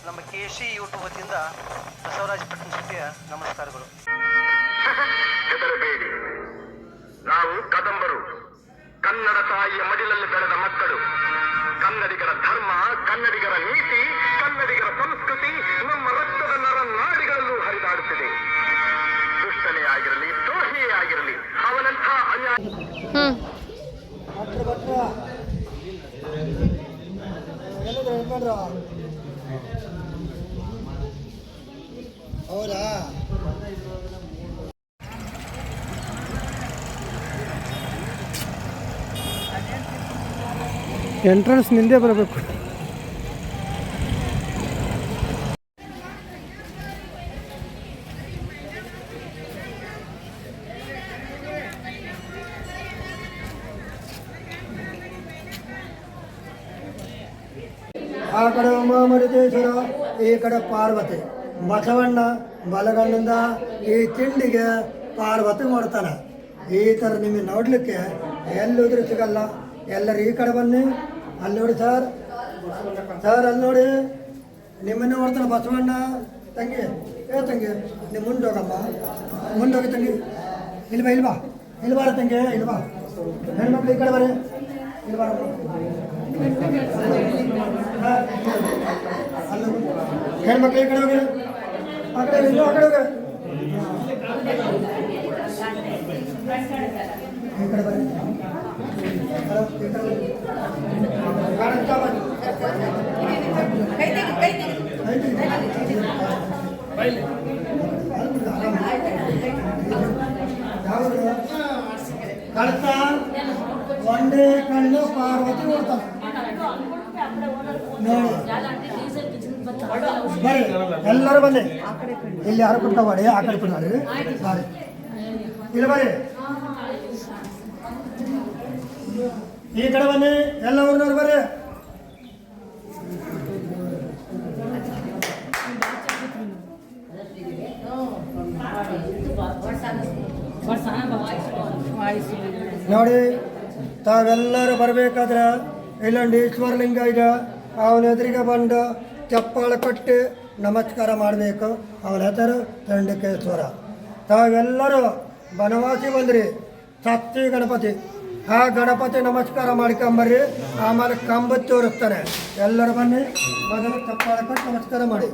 ನಮ್ಮ KC YouTube ವತಿಯಿಂದ ಬಸವರಾಜ ಪಟ್ಟಣ ಶೆಟ್ಟಿಯ ನಮಸ್ಕಾರಗಳು. ಹೆದರಬೇಡಿ, ನಾವು ಕದಂಬರು, ಕನ್ನಡ ತಾಯಿಯ ಮಡಿಲಲ್ಲಿ ಬೆಳೆದ ಮಕ್ಕಳು. ಕನ್ನಡಿಗರ ಧರ್ಮ, ಕನ್ನಡಿಗರ ನೀತಿ, ಕನ್ನಡಿಗರ ಸಂಸ್ಕೃತಿ ನಮ್ಮ ರಕ್ತದ ನರ ನಾಡಿಗಳಲ್ಲೂ ಹರಿದಾಡುತ್ತಿದೆ. ದುಷ್ಟನೇ ಆಗಿರಲಿ, ದ್ರೋಹಿಯೇ ಆಗಿರಲಿ, ಅವನಂಥ ಹೌದಾ? ಎಂಟ್ರೆನ್ಸ್ ನಿಂದೆ ಬರಬೇಕು. ಆ ಕಡೆ ಉಮಾಮರುತೇಶ್ವರ, ಈ ಕಡೆ ಪಾರ್ವತಿ. ಬಸವಣ್ಣ ಬಲಗಣ್ಣಿಂದ ಈ ತಿಂಡಿಗೆ ಪಾರ್ವತಿ ಮಾಡ್ತಾನೆ. ಈ ಥರ ನಿಮಗೆ ನೋಡಲಿಕ್ಕೆ ಎಲ್ಲೋದ್ರೂ ಸಿಗಲ್ಲ. ಎಲ್ಲರೂ ಈ ಕಡೆ ಬನ್ನಿ. ಅಲ್ಲಿ ನೋಡಿ ಸರ್, ಅಲ್ಲಿ ನೋಡಿ, ನಿಮ್ಮನ್ನೇ ನೋಡ್ತಾನೆ ಬಸವಣ್ಣ. ತಂಗಿ, ತಂಗಿ ನೀವು ಮುಂದೋಗಮ್ಮ, ಮುಂದೋಗಿ ತಂಗಿ. ಇಲ್ವಾ ಇಲ್ಬಾರ ತಂಗಿ, ಇಲ್ವಾ. ಹೆಣ್ಮಕ್ಳು ಈ ಕಡೆ ಬರ್ರಿ, ಇಲ್ಬಾರ. ಅಲ್ಲ ಹೆಣ್ಮಕ್ಳು ಈ ಕಡೆ ಹೋಗಿ, ಆ ಕಡೆ ಇಲ್ಲೋ, ಆ ಕಡೆ ಹೋಗಿ, ಈ ಕಡೆ ಬರ್ರಿ. ಕಳ್ತ ಒಂದೇ ಕಣ್ಣು ಪಾರ್ವತಿ ನೋಡ್ತಾನೆ. ಬರ್ರಿ ಎಲ್ಲರೂ ಬನ್ನಿ. ಇಲ್ಲಿ ಯಾರು ಕುಟ್ಟ ಮಾಡಿ, ಆ ಕಡೆ ಕುಟ್ಟ ಮಾಡ್ರಿ. ಬರ್ರಿ ಇಲ್ಲಿ ಬರ್ರಿ, ಈ ಕಡೆ ಬನ್ನಿ. ಎಲ್ಲ ಊರಿನವ್ರು ಬರ್ರಿ. ನೋಡಿ, ತಾವೆಲ್ಲರೂ ಬರಬೇಕಾದ್ರೆ ಇಲ್ಲೊಂದು ಈಶ್ವರಲಿಂಗ ಇದೆ. ಅವನ ಎದುರಿಗೆ ಬಂದು ಚಪ್ಪಾಳೆ ಕೊಟ್ಟು ನಮಸ್ಕಾರ ಮಾಡಬೇಕು. ಅವನ ಹೆಸರು ಚಂಡಿಕೇಶ್ವರ. ತಾವೆಲ್ಲರೂ ಬನವಾಸಿ ಬಂದ್ರಿ, ಶಕ್ತಿ ಗಣಪತಿ. ಆ ಗಣಪತಿ ನಮಸ್ಕಾರ ಮಾಡ್ಕೊಂಬರ್ರಿ. ಆಮೇಲೆ ಕಂಬ ತೋರಿಸ್ತಾನೆ. ಎಲ್ಲರೂ ಬನ್ನಿ, ಮೊದಲು ಚಪ್ಪಾಳೆ ಕೊಟ್ಟು ನಮಸ್ಕಾರ ಮಾಡಿ.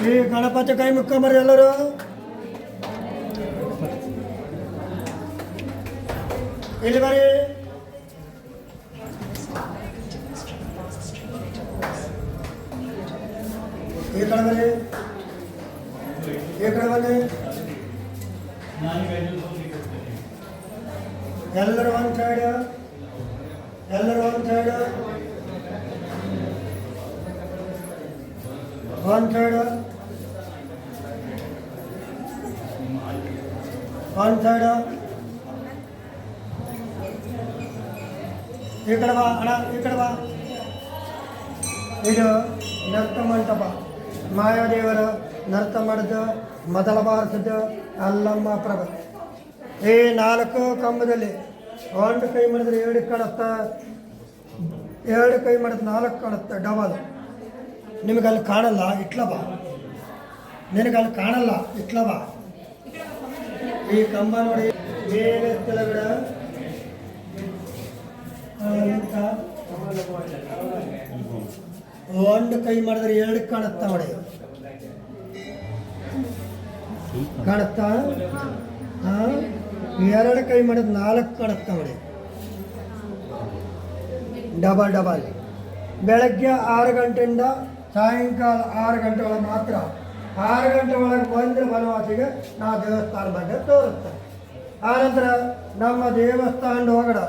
ಈ ಗಣಪತಿ ಕೈ ಮುಕ್ಕೊಂಬರ್ರಿ ಎಲ್ಲರೂ. ಇಲ್ಲಿ ಬರ್ರಿ. ಈ ಕಡೆ ಬರ್ರಿ, ಈ ಕಡೆ ಬನ್ನಿ. ಎಲ್ಲರೂ ಒಂದು ಸೈಡ್, ಎಲ್ಲರೂ ಒಂದು ಸೈಡ್, ಒಂದು ಸೈಡ್, ಒಂದು ಸೈಡ್. ಈ ಕಡೆ ಬಾ ಅಣ್ಣ, ಈ ಕಡೆ ಬಾ. ಇದು ನೃತ್ಯ ಮಂಟಪ. ಮಾಯಾದೇವರ ನೃತ್ಯ ಮಾಡಿದ ಮೊದಲ ಭಾರತದ ಅಲ್ಲಮ್ಮ ಪ್ರಭು. ಈ 4 ಕಂಬದಲ್ಲಿ ಒಂದು ಕೈ ಮಾಡಿದ್ರೆ 2 ಕಾಣುತ್ತೆ, 2 ಕೈ ಮಾಡಿದ್ರೆ 4 ಕಾಣುತ್ತೆ, ಡಬಲ್. ನಿಮಗಲ್ಲಿ ಕಾಣಲ್ಲ, ಇಟ್ಲ ಬಾ. ನಿನಗಲ್ಲಿ ಕಾಣಲ್ಲ, ಇಟ್ಲ ಬಾ. ಈ ಕಂಬ ನೋಡಿ, ಮೇಲೆ ಕೆಳಗಡೆ ಒಂದು ಕೈ ಮಾಡಿದ್ರೆ 2 ಕಾಣುತ್ತಾ ನೋಡಿ, ಕಾಣುತ್ತಾ. 2 ಕೈ ಮಾಡಿದ್ರೆ 4 ಕಾಣುತ್ತಾ ನೋಡಿ, ಡಬಲ್ ಡಬಲ್. ಬೆಳಗ್ಗೆ 6 ಗಂಟೆಯಿಂದ ಸಾಯಂಕಾಲ 6 ಗಂಟೆ ಒಳಗೆ ಮಾತ್ರ. 6 ಗಂಟೆ ಒಳಗೆ ಬಂದರೆ ಬನವಾಸಿಗೆ ನಾವು ದೇವಸ್ಥಾನ ಬಗ್ಗೆ ತೋರುತ್ತೆ. ಆನಂತರ ನಮ್ಮ ದೇವಸ್ಥಾನದ ಒಳಗಡೆ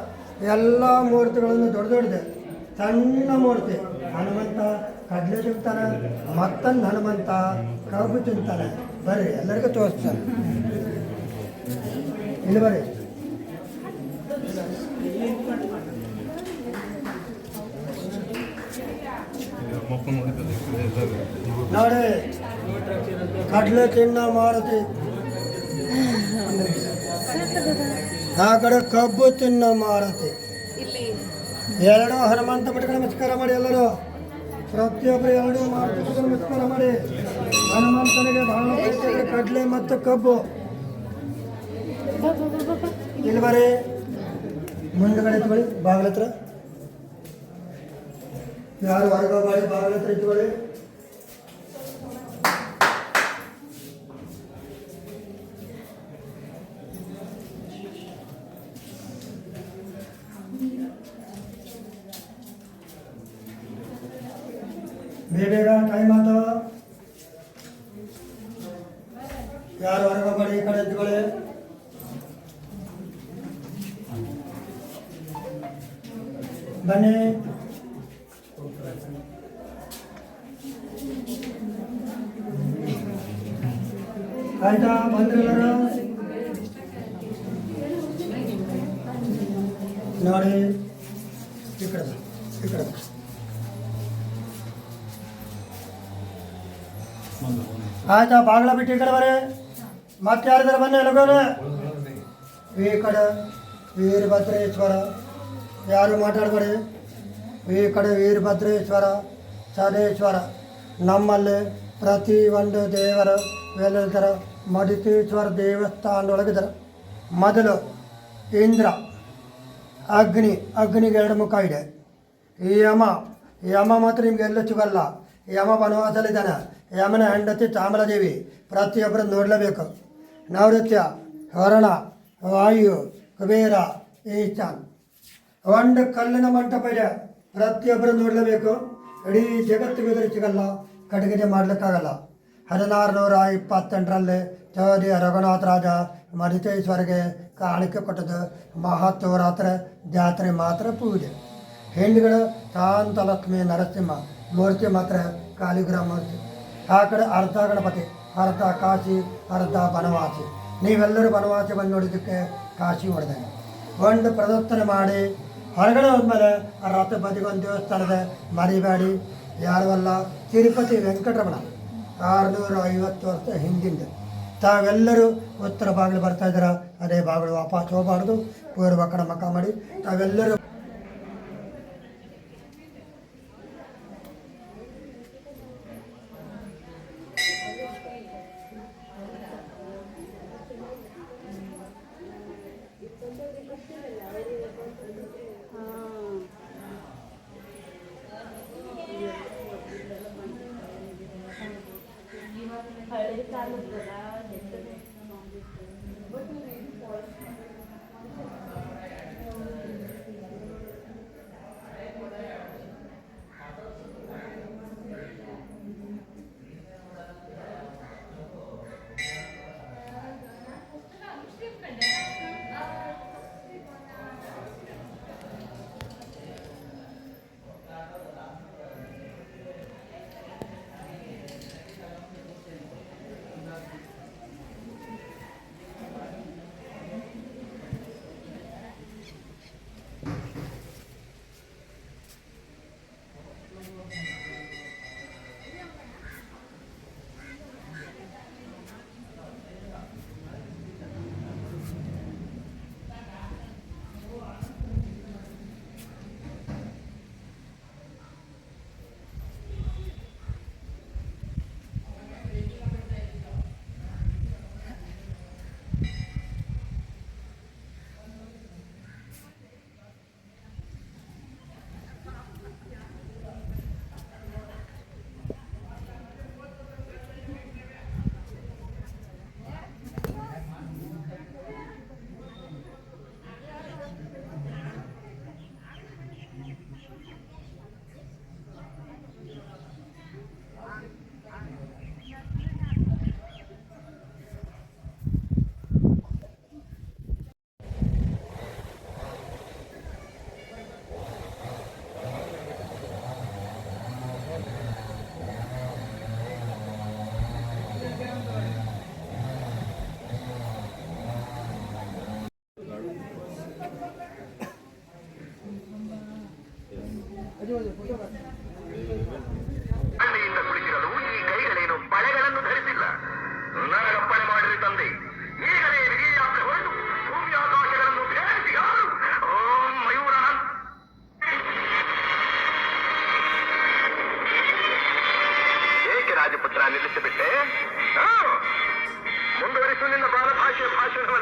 ಎಲ್ಲ ಮೂರ್ತಿಗಳನ್ನು ದೊಡ್ಡ ದೊಡ್ಡದೆ. ಸಣ್ಣ ಮೂರ್ತಿ ಹನುಮಂತ ಕಡಲೆ ತಿಂತಾನೆ, ಮತ್ತೊಂದು ಹನುಮಂತ ಕಬ್ಬು ತಿಂತಾನೆ. ಬರ್ರಿ ಎಲ್ಲರಿಗೂ ತೋರಿಸ್ತಾನೆ. ಇಲ್ಲಿ ಬರ್ರಿ. ನೋಡಿ, ಕಡಲೆ ತಿನ್ನ ಮಾರುತಿ, ಆ ಕಡೆ ಕಬ್ಬು ತಿನ್ನ ಮಾರುತಿ. ಎರಡು ಹನುಮಂತ ಬಿಟ್ಕೊಂಡು ನಮಸ್ಕಾರ ಮಾಡಿ ಎಲ್ಲರೂ ಪ್ರತಿಯೊಬ್ಬರು ಎರಡು ಮಾಡ್ಕೊಂಡು ನಮಸ್ಕಾರ ಮಾಡಿ. ಹನುಮಂತನಿಗೆ ಬಹಳ ಪ್ರೀತಿಯಾದ ಕಡಲೆ ಮತ್ತು ಕಬ್ಬು. ಇಲ್ಲಿ ಬರೀ ಮುಂದ್ಗಡೆ ಇಟ್ಕೊಳ್ಳಿ, ಬಾಗಿಲ ಹತ್ರ ಯಾರು ಹೊರಗೆ ಮಾಡಿ ಬಾಗಿಲ ಹತ್ರ ಇಟ್ಕೊಳ್ಳಿ. ಬೇಗ ಟೈಮ್ ಆತ. ಯಾರು ಹೊರಗೆ ಮಾಡಿ ಈ ಕಡೆ ಎತ್ಕೊಳ್ಳಿ. ಬನ್ನಿ. ಆಯ್ತಾ ಬಂದ್ರೆಲ್ಲರೂ ನೋಡಿ ಈ ಕಡೆ ಈ ಕಡೆ ಆಯ್ತಾ ಬಾಗ್ಲ ಬಿಟ್ಟು ಈ ಕಡೆ ಬರೀ. ಮತ್ತೆ ಯಾರಿದ್ದಾರೆ ಬನ್ನಿ ಲಗೋಣ. ಈ ಕಡೆ ವೀರಭದ್ರೇಶ್ವರ, ಯಾರು ಮಾತಾಡಬೇಡಿ. ಈ ಕಡೆ ವೀರಭದ್ರೇಶ್ವರ ಸದೇಶ್ವರ. ನಮ್ಮಲ್ಲಿ ಪ್ರತಿ ಒಂದು ದೇವರು ಎಲ್ಲರ ಮಡಿತೇಶ್ವರ ದೇವಸ್ಥಾನದೊಳಗಿದ್ದಾರೆ. ಮೊದಲು ಇಂದ್ರ, ಅಗ್ನಿಗೆ ಎರಡು ಮುಖ ಇದೆ. ಈ ಯಮ ಮಾತ್ರ ನಿಮಗೆಲ್ಲ ಸಿಗಲ್ಲ. ಯಮ ಬನವಾಸಲಿದ್ದಾನೆ. ಯಮನ ಹೆಂಡತಿ ಚಾಮಲಾದೇವಿ ಪ್ರತಿಯೊಬ್ಬರು ನೋಡಲೇಬೇಕು. ನೈಋತ್ಯ ವರುಣ, ವಾಯು, ಕುಬೇರ, ಈಶಾನ್. ಒಂದು ಕಲ್ಲಿನ ಮಂಟಪ ಇದೆ, ಪ್ರತಿಯೊಬ್ಬರು ನೋಡಲೇಬೇಕು. ಇಡೀ ಜಗತ್ತಿಗೆ ಎದುರು ಸಿಗಲ್ಲ, ಕಡೆಗಡೆ ಮಾಡಲಿಕ್ಕಾಗಲ್ಲ. 1628ರಲ್ಲಿ ಚೌಧರಿ ರಘುನಾಥ ರಾಜ ಮಡಿತೇಶ್ವರಿಗೆ ಕಾಣಿಕೆ ಕೊಟ್ಟದ್ದು ಮಹಾಶಿವರಾತ್ರಿ ಜಾತ್ರೆ ಮಾತ್ರ ಪೂಜೆ. ಹಿಂಡುಗಳು ಶಾಂತಲಕ್ಷ್ಮಿ ನರಸಿಂಹ ಮೂರ್ತಿ ಮಾತ್ರ ಕಾಲಿಗ್ರಾಮ ಮೂರ್ತಿ. ಆ ಕಡೆ ಅರ್ಧ ಗಣಪತಿ, ಅರ್ಧ ಕಾಶಿ, ಅರ್ಧ ಬನವಾಸಿ. ನೀವೆಲ್ಲರೂ ಬನವಾಸಿ ಬಂದು ನೋಡಿದ್ದಕ್ಕೆ ಕಾಶಿ ಹೊಡೆದಂಗೆ ಒಂದು ಪ್ರದರ್ಶನ ಮಾಡಿ ಹೊರಗಡೆ ಹೋದ್ಮೇಲೆ ಆ ರಥ ಬದಿಗೆ ಒಂದು ದೇವಸ್ಥಾನದ ಮರಿಬೇಡಿ. ಯಾರವಲ್ಲ ತಿರುಪತಿ ವೆಂಕಟರಮಣ 650 ವರ್ಷ ಹಿಂದಿಂದ. ತಾವೆಲ್ಲರೂ ಉತ್ತರ ಬಾಗಿಲು ಬರ್ತಾ ಇದ್ದೀರ, ಅದೇ ಬಾಗಿಲು ವಾಪಸ್ ಹೋಗಬಾರ್ದು. ಪೂರ್ವ ಕಡೆ ಮಕ್ಕ ಮಾಡಿ ತಾವೆಲ್ಲರೂ ಹಳ್ಳಿಯಿಂದ ಕುಳಿತಿರಲು ಈ ಕೈಗಳೇನು ಬಳೆಗಳನ್ನು ಧರಿಸಿಲ್ಲ. ನರಗಪ್ಪಣೆ ಮಾಡಿರಿ ತಂದೆ. ಈಗಲೇ ವಿಜಯಯಾತ್ರೆ ಹೊರಟು ಭೂಮಿ ಆಕಾಶಗಳನ್ನು ಭೇದಿಸಿ ಯಾರು? ಓಂ ಮಯೂರ ಮಾತ್ರ ನಿಲ್ಲಿಸಿಬಿಟ್ಟೆ. ಮುಂದುವರಿಸು ನಿನ್ನ ಬಾಲಭಾಷೆ ಭಾಷಣ.